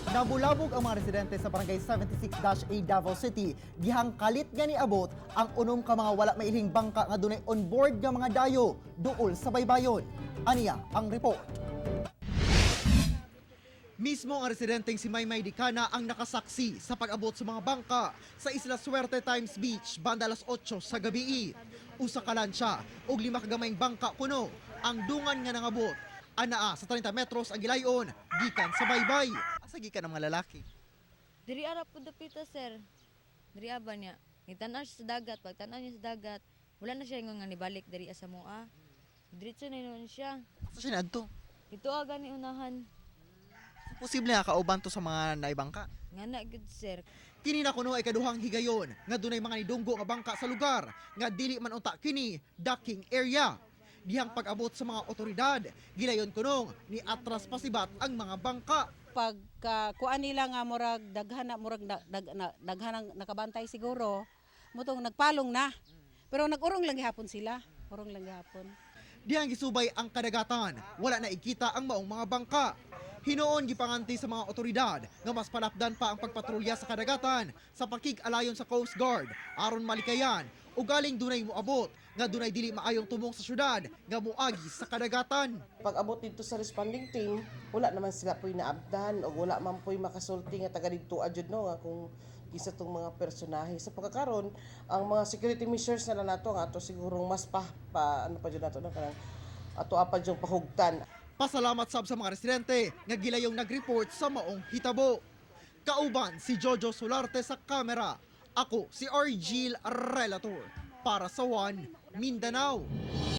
Nabulabog ang mga residente sa barangay 76-A Davao City. Dihang kalit nga niabot ang unom ka mga wala mailhing bangka nga dunay onboard nga mga dayo duol sa baybayon. Aniya ang report. Mismo ang residenteng si Maymay Dicana ang nakasaksi sa pag-abot sa mga bangka sa Isla Suerte Times Beach banda alas 8 sa gabi. Usa ka lansya ug 5 kagamay bangka kuno ang dungan nga nangabot. Anaa sa 30 metros ang gilayon gikan sa baybay. Asa gikan ang mga lalaki? Diri ara pud dapita sir. Diri aba niya. Ngitanan siya sa dagat, pagtanan niya sa dagat, wala na siya nga nibalik diri sa moa. Diretso na noon siya. Asa siya nadto? Ito aga ni unahan. Posible nga kauban to sa mga naibangka. Nga na good sir. Kini na kuno ay kaduhang higayon nga dunay mga nidunggo nga bangka sa lugar nga dili man unta kini docking area. Dihang pag-abot sa mga otoridad, gilayon kunong ni atras pasibat ang mga bangka. Pagka kuan nila nga murag daghan daghanang nakabantay siguro, mutong nagpalong na. Pero nag-urong lang gihapon sila. Urong lang gihapon. Dihang gisubay ang kadagatan, wala na ikita ang maong mga bangka. Hinoon gipanganti sa mga otoridad nga mas palapdan pa ang pagpatrolya sa kadagatan sa pakig-alayon sa Coast Guard aron malikayan o galing dunay moabot nga dunay dili maayong tumong sa syudad nga moagi sa kadagatan. Pag abot dito sa responding team, wala naman sila po'y naabdan o wala man po'y makasulti nga taga dito adjud no nga kung isa tong mga personahe. Sa pagkakaroon, ang mga security measures na nato nga ato sigurong mas ano pa jud nato na kanang ato apad yung pahugtan. Pasalamat sab sa mga residente nga gilayong nag-report sa maong hitabo. Kauban si Jojo Solarte sa kamera. Ako si Argil Relator para sa One Mindanao.